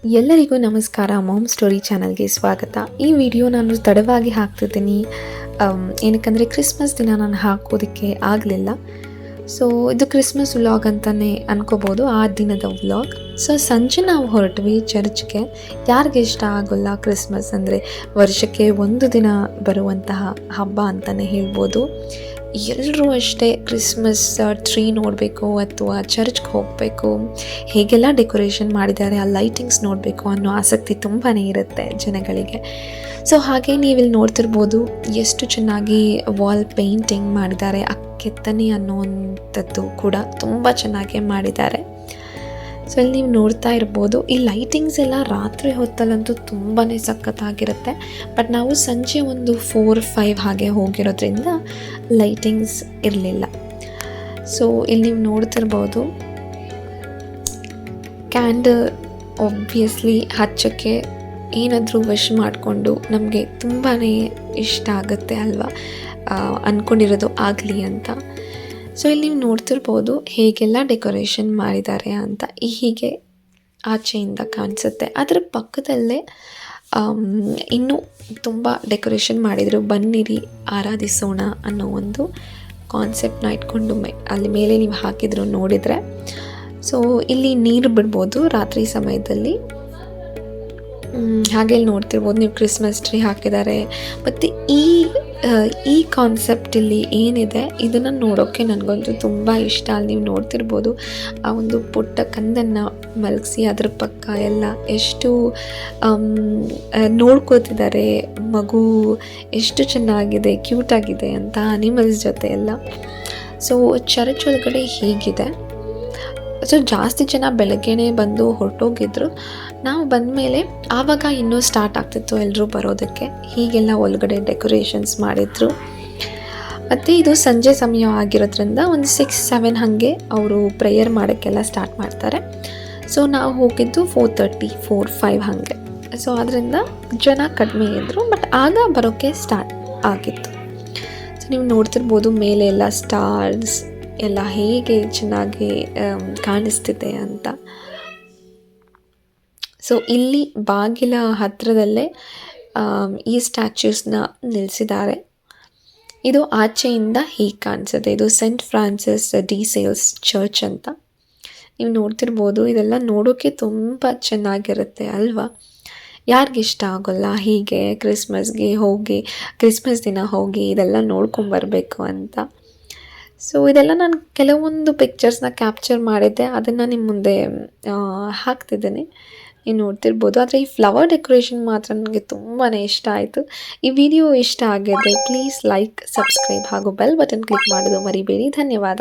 ಎಲ್ಲರಿಗೂ ನಮಸ್ಕಾರ. Ma'am story ಚಾನಲ್ಗೆ ಸ್ವಾಗತ. ಈ ವಿಡಿಯೋ ನಾನು ತಡವಾಗಿ ಹಾಕ್ತಿದ್ದೀನಿ, ಏನಕ್ಕಂದರೆ ಕ್ರಿಸ್ಮಸ್ ದಿನ ನಾನು ಹಾಕೋದಕ್ಕೆ ಆಗಲಿಲ್ಲ. ಸೊ ಇದು ಕ್ರಿಸ್ಮಸ್ ವ್ಲಾಗ್ ಅಂತಲೇ ಅನ್ಕೋಬೋದು, ಆ ದಿನದ ವ್ಲಾಗ್. ಸೊ ಸಂಜೆ ನಾವು ಹೊರಟ್ವಿ ಚರ್ಚ್ಗೆ. ಯಾರಿಗೆ ಇಷ್ಟ ಆಗೋಲ್ಲ ಕ್ರಿಸ್ಮಸ್ ಅಂದರೆ? ವರ್ಷಕ್ಕೆ ಒಂದು ದಿನ ಬರುವಂತಹ ಹಬ್ಬ ಅಂತಲೇ ಹೇಳ್ಬೋದು. ಎಲ್ಲರೂ ಅಷ್ಟೇ ಕ್ರಿಸ್ಮಸ್ ಟ್ರೀ ನೋಡಬೇಕು ಅಥವಾ ಚರ್ಚ್ಗೆ ಹೋಗಬೇಕು, ಹೇಗೆಲ್ಲ ಡೆಕೋರೇಷನ್ ಮಾಡಿದ್ದಾರೆ, ಆ ಲೈಟಿಂಗ್ಸ್ ನೋಡಬೇಕು ಅನ್ನೋ ಆಸಕ್ತಿ ತುಂಬಾ ಇರುತ್ತೆ ಜನಗಳಿಗೆ. ಸೊ ಹಾಗೆ ನೀವಿಲ್ಲಿ ನೋಡ್ತಿರ್ಬೋದು ಎಷ್ಟು ಚೆನ್ನಾಗಿ ವಾಲ್ ಪೇಂಟಿಂಗ್ ಮಾಡಿದ್ದಾರೆ. ಆ ಕೆತ್ತನೆ ಅನ್ನೋವಂಥದ್ದು ಕೂಡ ತುಂಬ ಚೆನ್ನಾಗಿ ಮಾಡಿದ್ದಾರೆ. ಸೊ ಇಲ್ಲಿ ನೀವು ನೋಡ್ತಾ ಇರ್ಬೋದು, ಈ ಲೈಟಿಂಗ್ಸ್ ಎಲ್ಲ ರಾತ್ರಿ ಹೊತ್ತಲ್ಲಂತೂ ತುಂಬಾ ಸಖತ್ತಾಗಿರುತ್ತೆ. ಬಟ್ ನಾವು ಸಂಜೆ ಒಂದು 4-5 ಹಾಗೆ ಹೋಗಿರೋದ್ರಿಂದ ಲೈಟಿಂಗ್ಸ್ ಇರಲಿಲ್ಲ. ಸೊ ಇಲ್ಲಿ ನೀವು ನೋಡ್ತಿರ್ಬೋದು, ಕ್ಯಾಂಡಲ್ ಒಬ್ವಿಯಸ್ಲಿ ಹಚ್ಚೋಕ್ಕೆ ಏನಾದರೂ ವಿಶ್ ಮಾಡಿಕೊಂಡು ನಮಗೆ ತುಂಬಾ ಇಷ್ಟ ಆಗುತ್ತೆ ಅಲ್ವಾ, ಅಂದ್ಕೊಂಡಿರೋದು ಆಗಲಿ ಅಂತ. ಸೊ ಇಲ್ಲಿ ನೀವು ನೋಡ್ತಿರ್ಬೋದು ಹೇಗೆಲ್ಲ ಡೆಕೋರೇಷನ್ ಮಾಡಿದ್ದಾರೆ ಅಂತ. ಹೀಗೆ ಆಚೆಯಿಂದ ಕಾಣಿಸುತ್ತೆ. ಅದರ ಪಕ್ಕದಲ್ಲೇ ಇನ್ನೂ ತುಂಬ ಡೆಕೋರೇಷನ್ ಮಾಡಿದರು. ಬನ್ನಿರಿ ಆರಾಧಿಸೋಣ ಅನ್ನೋ ಒಂದು ಕಾನ್ಸೆಪ್ಟನ್ನ ಇಟ್ಕೊಂಡು ಅಲ್ಲಿ ಮೇಲೆ ನೀವು ಹಾಕಿದ್ರು ನೋಡಿದರೆ. ಸೊ ಇಲ್ಲಿ ನೀರು ಬಿಡ್ಬೋದು ರಾತ್ರಿ ಸಮಯದಲ್ಲಿ. ಹಾಗೆ ಇಲ್ಲಿ ನೋಡ್ತಿರ್ಬೋದು ನೀವು ಕ್ರಿಸ್ಮಸ್ ಟ್ರೀ ಹಾಕಿದ್ದಾರೆ. ಮತ್ತು ಈ ಕಾನ್ಸೆಪ್ಟ್ ಇಲ್ಲಿ ಏನಿದೆ ಇದನ್ನು ನೋಡೋಕ್ಕೆ ನನಗಂತೂ ತುಂಬ ಇಷ್ಟ. ಅಲ್ಲಿ ನೀವು ನೋಡ್ತಿರ್ಬೋದು ಆ ಒಂದು ಪುಟ್ಟ ಕಂದನ್ನು ಮಲಗಿಸಿ ಅದ್ರ ಪಕ್ಕ ಎಲ್ಲ ಎಷ್ಟು ನೋಡ್ಕೋತಿದ್ದಾರೆ. ಮಗು ಎಷ್ಟು ಚೆನ್ನಾಗಿದೆ, ಕ್ಯೂಟಾಗಿದೆ ಅಂತ ಅನಿಮಲ್ಸ್ ಜೊತೆ ಎಲ್ಲ. ಸೊ ಚರ್ಚ್ ಒಳಗಡೆ ಹೀಗಿದೆ. ಸೊ ಜಾಸ್ತಿ ಜನ ಬೆಳಗ್ಗೆನೇ ಬಂದು ಹೊರಟೋಗಿದ್ರು. ನಾವು ಬಂದಮೇಲೆ ಆವಾಗ ಇನ್ನೂ ಸ್ಟಾರ್ಟ್ ಆಗ್ತಿತ್ತು ಎಲ್ಲರೂ ಬರೋದಕ್ಕೆ. ಹೀಗೆಲ್ಲ ಒಳಗಡೆ ಡೆಕೋರೇಷನ್ಸ್ ಮಾಡಿದರು. ಮತ್ತು ಇದು ಸಂಜೆ ಸಮಯ ಆಗಿರೋದ್ರಿಂದ ಒಂದು 6-7 ಹಾಗೆ ಅವರು ಪ್ರೇಯರ್ ಮಾಡೋಕ್ಕೆಲ್ಲ ಸ್ಟಾರ್ಟ್ ಮಾಡ್ತಾರೆ. ಸೊ ನಾವು ಹೋಗಿದ್ದು 4:30-4-5 ಹಾಗೆ. ಸೊ ಅದರಿಂದ ಜನ ಕಡಿಮೆ ಇದ್ದರು, ಬಟ್ ಆಗ ಬರೋಕ್ಕೆ ಸ್ಟಾರ್ಟ್ ಆಗಿತ್ತು. ಸೊ ನೀವು ನೋಡ್ತಿರ್ಬೋದು ಮೇಲೆ ಎಲ್ಲ ಸ್ಟಾರ್ಸ್ ಎಲ್ಲ ಹೇಗೆ ಚೆನ್ನಾಗಿ ಕಾಣಿಸ್ತಿದೆ ಅಂತ. ಸೊ ಇಲ್ಲಿ ಬಾಗಿಲ ಹತ್ತಿರದಲ್ಲೇ ಈ ಸ್ಟ್ಯಾಚ್ಯೂಸ್ನ ನಿಲ್ಲಿಸಿದ್ದಾರೆ. ಇದು ಆಚೆಯಿಂದ ಹೀಗೆ ಕಾಣಿಸುತ್ತೆ. ಇದು Saint Francis de Sales church ಅಂತ ನೀವು ನೋಡ್ತಿರ್ಬೋದು. ಇದೆಲ್ಲ ನೋಡೋಕ್ಕೆ ತುಂಬ ಚೆನ್ನಾಗಿರುತ್ತೆ ಅಲ್ವಾ? ಯಾರಿಗಿಷ್ಟ ಆಗೋಲ್ಲ ಹೀಗೆ ಕ್ರಿಸ್ಮಸ್ಗೆ ಹೋಗಿ, ಕ್ರಿಸ್ಮಸ್ ದಿನ ಹೋಗಿ ಇದೆಲ್ಲ ನೋಡ್ಕೊಂಬರ್ಬೇಕು ಅಂತ. ಸೊ ಇದೆಲ್ಲ ನಾನು ಕೆಲವೊಂದು ಪಿಕ್ಚರ್ಸ್ನ ಕ್ಯಾಪ್ಚರ್ ಮಾಡಿದ್ದೆ, ಅದನ್ನು ನಿಮ್ಮ ಮುಂದೆ ಹಾಕ್ತಿದ್ದೀನಿ, ನೀವು ನೋಡ್ತಿರ್ಬೋದು. ಆದರೆ ಈ ಫ್ಲವರ್ ಡೆಕೋರೇಷನ್ ಮಾತ್ರ ನನಗೆ ತುಂಬಾ ಇಷ್ಟ ಆಯಿತು. ಈ ವಿಡಿಯೋ ಇಷ್ಟ ಆಗಿದ್ರೆ ಪ್ಲೀಸ್ ಲೈಕ್, ಸಬ್ಸ್ಕ್ರೈಬ್ ಹಾಗೂ ಬೆಲ್ ಬಟನ್ ಕ್ಲಿಕ್ ಮಾಡೋದು ಮರಿಬೇಡಿ. ಧನ್ಯವಾದ.